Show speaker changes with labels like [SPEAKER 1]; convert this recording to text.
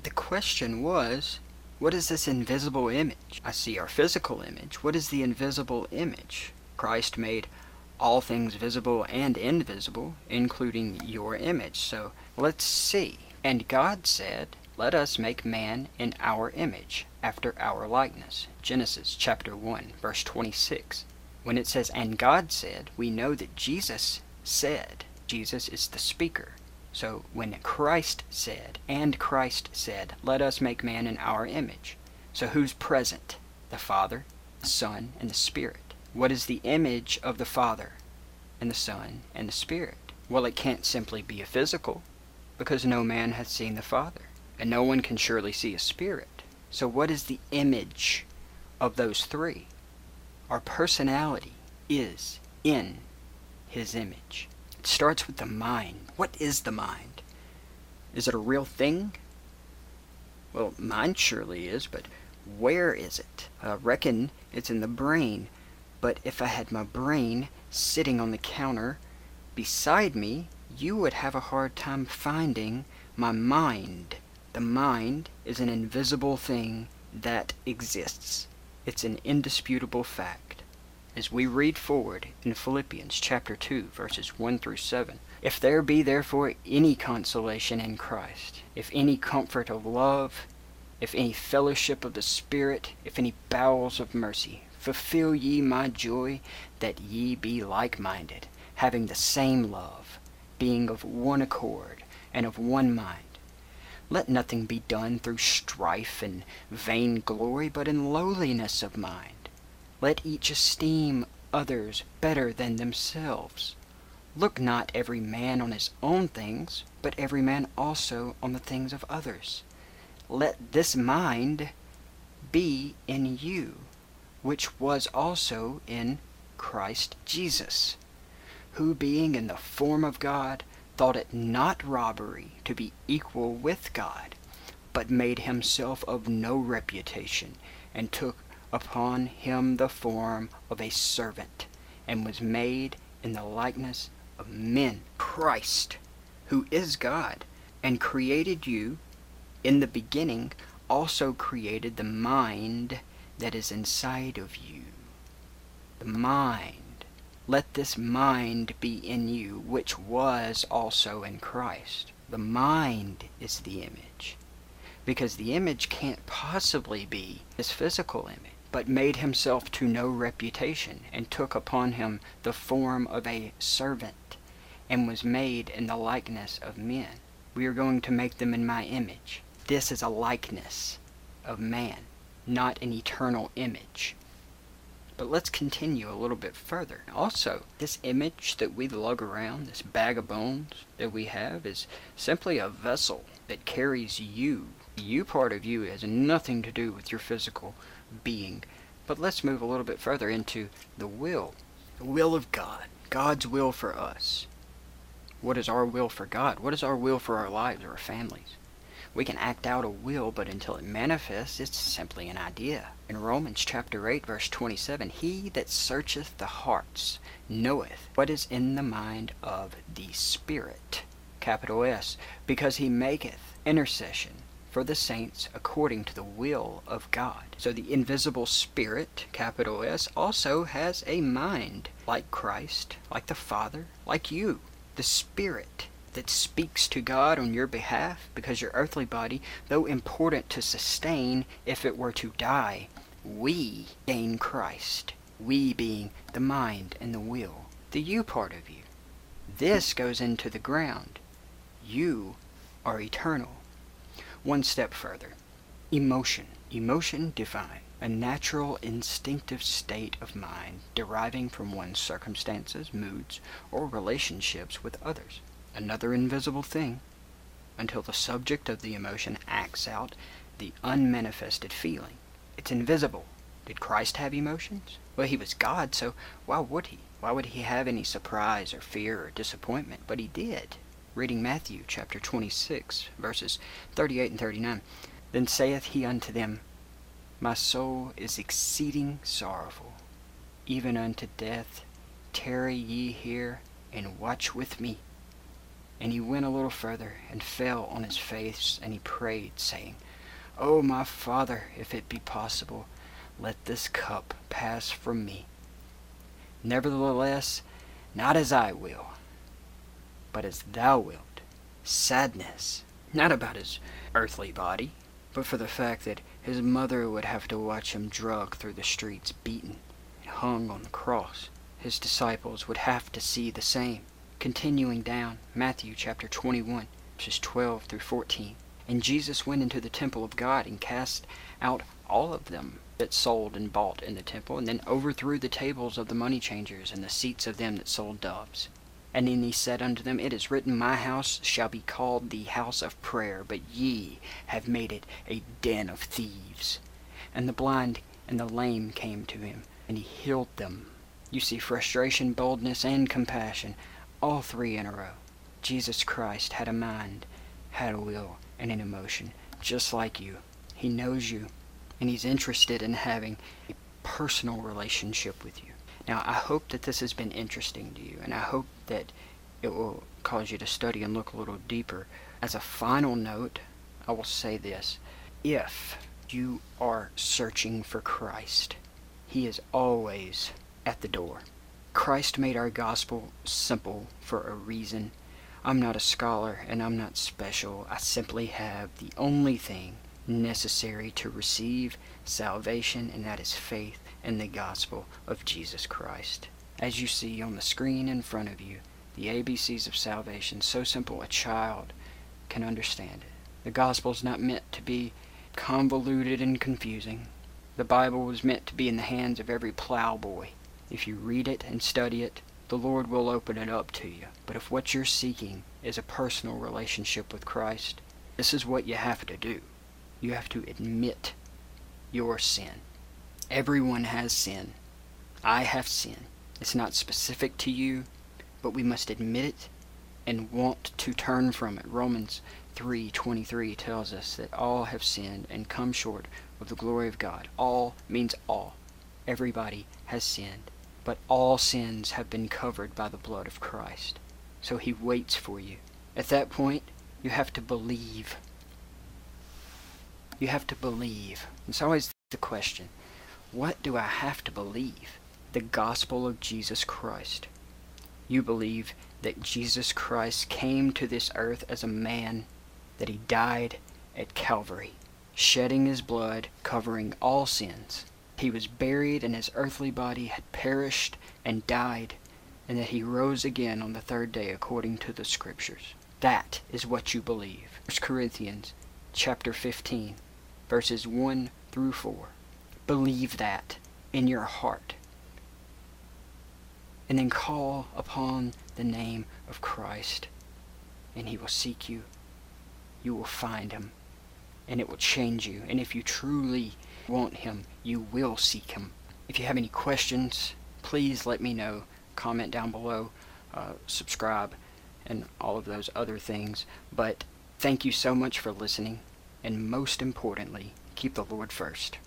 [SPEAKER 1] The question was, what is this invisible image? I see our physical image. What is the invisible image? Christ made all things visible and invisible, including your image. So let's see. And God said, let us make man in our image, after our likeness. Genesis chapter 1, verse 26. When it says, and God said, we know that Jesus said. Jesus is the speaker. So when Christ said, and Christ said, let us make man in our image. So who's present? The Father, the Son, and the Spirit. What is the image of the Father, and the Son, and the Spirit? Well, it can't simply be a physical, because no man hath seen the Father, and no one can surely see a spirit. So what is the image of those three? Our personality is in His image. It starts with the mind. What is the mind? Is it a real thing? Well, mind surely is, but where is it? I reckon it's in the brain. But if I had my brain sitting on the counter beside me, you would have a hard time finding my mind. The mind is an invisible thing that exists. It's an indisputable fact. As we read forward in Philippians chapter 2, verses 1 through 7, if there be therefore any consolation in Christ, if any comfort of love, if any fellowship of the Spirit, if any bowels of mercy, fulfill ye my joy, that ye be like-minded, having the same love, being of one accord, and of one mind. Let nothing be done through strife and vainglory, but in lowliness of mind. Let each esteem others better than themselves. Look not every man on his own things, but every man also on the things of others. Let this mind be in you, which was also in Christ Jesus, who being in the form of God, thought it not robbery to be equal with God, but made himself of no reputation, and took upon him the form of a servant, and was made in the likeness of men. Christ, who is God, and created you in the beginning, also created the mind that is inside of you. The mind. Let this mind be in you, which was also in Christ. The mind is the image, because the image can't possibly be his physical image, but made himself to no reputation, and took upon him the form of a servant, and was made in the likeness of men. We are going to make them in my image. This is a likeness of man, not an eternal image. But let's continue a little bit further. Also, this image that we lug around, this bag of bones that we have, is simply a vessel that carries you. The you part of you has nothing to do with your physical being. But let's move a little bit further into the will of God, God's will for us. What is our will for God? What is our will for our lives or our families? We can act out a will, but until it manifests, it's simply an idea. In Romans chapter 8, verse 27, he that searcheth the hearts knoweth what is in the mind of the Spirit, capital S, because he maketh intercession for the saints according to the will of God. So the invisible Spirit, capital S, also has a mind, like Christ, like the Father, like you. The Spirit that speaks to God on your behalf, because your earthly body, though important to sustain if it were to die, we gain Christ. We being the mind and the will, the you part of you. This goes into the ground. You are eternal. One step further. Emotion. Emotion defined. A natural instinctive state of mind deriving from one's circumstances, moods, or relationships with others. Another invisible thing, until the subject of the emotion acts out the unmanifested feeling. It's invisible. Did Christ have emotions? Well, he was God, so why would he? Why would he have any surprise or fear or disappointment? But he did. Reading Matthew chapter 26, verses 38 and 39. Then saith he unto them, my soul is exceeding sorrowful, even unto death. Tarry ye here, and watch with me. And he went a little further, and fell on his face, and he prayed, saying, O my Father, if it be possible, let this cup pass from me. Nevertheless, not as I will, but as thou wilt. Sadness, not about his earthly body, but for the fact that his mother would have to watch him dragged through the streets, beaten, and hung on the cross. His disciples would have to see the same. Continuing down, Matthew chapter 21, verses 12 through 14. And Jesus went into the temple of God and cast out all of them that sold and bought in the temple, and then overthrew the tables of the money changers and the seats of them that sold doves. And then he said unto them, It is written, My house shall be called the house of prayer, but ye have made it a den of thieves. And the blind and the lame came to him, and he healed them. You see frustration, boldness, and compassion, all three in a row. Jesus Christ had a mind, had a will, and an emotion, just like you. He knows you, and he's interested in having a personal relationship with you. Now, I hope that this has been interesting to you, and I hope that it will cause you to study and look a little deeper. As a final note, I will say this. If you are searching for Christ, he is always at the door. Christ made our gospel simple for a reason. I'm not a scholar and I'm not special. I simply have the only thing necessary to receive salvation, and that is faith in the gospel of Jesus Christ. As you see on the screen in front of you, the ABCs of salvation, so simple a child can understand it. The gospel is not meant to be convoluted and confusing. The Bible was meant to be in the hands of every plowboy. If you read it and study it, the Lord will open it up to you. But if what you're seeking is a personal relationship with Christ, this is what you have to do. You have to admit your sin. Everyone has sin. I have sin. It's not specific to you, but we must admit it and want to turn from it. Romans 3:23 tells us that all have sinned and come short of the glory of God. All means all. Everybody has sinned, but all sins have been covered by the blood of Christ. So he waits for you. At that point, you have to believe. You have to believe. It's always the question, what do I have to believe? The gospel of Jesus Christ. You believe that Jesus Christ came to this earth as a man, that he died at Calvary, shedding his blood, covering all sins. He was buried and his earthly body had perished and died, and that he rose again on the third day according to the scriptures. That is what you believe. 1 Corinthians chapter 15, verses 1 through 4. Believe that in your heart. And then call upon the name of Christ, and he will seek you. You will find him, and it will change you. And if you truly want him, you will seek him. If you have any questions, please let me know. Comment down below, subscribe, and all of those other things. But thank you so much for listening, and most importantly, keep the Lord first.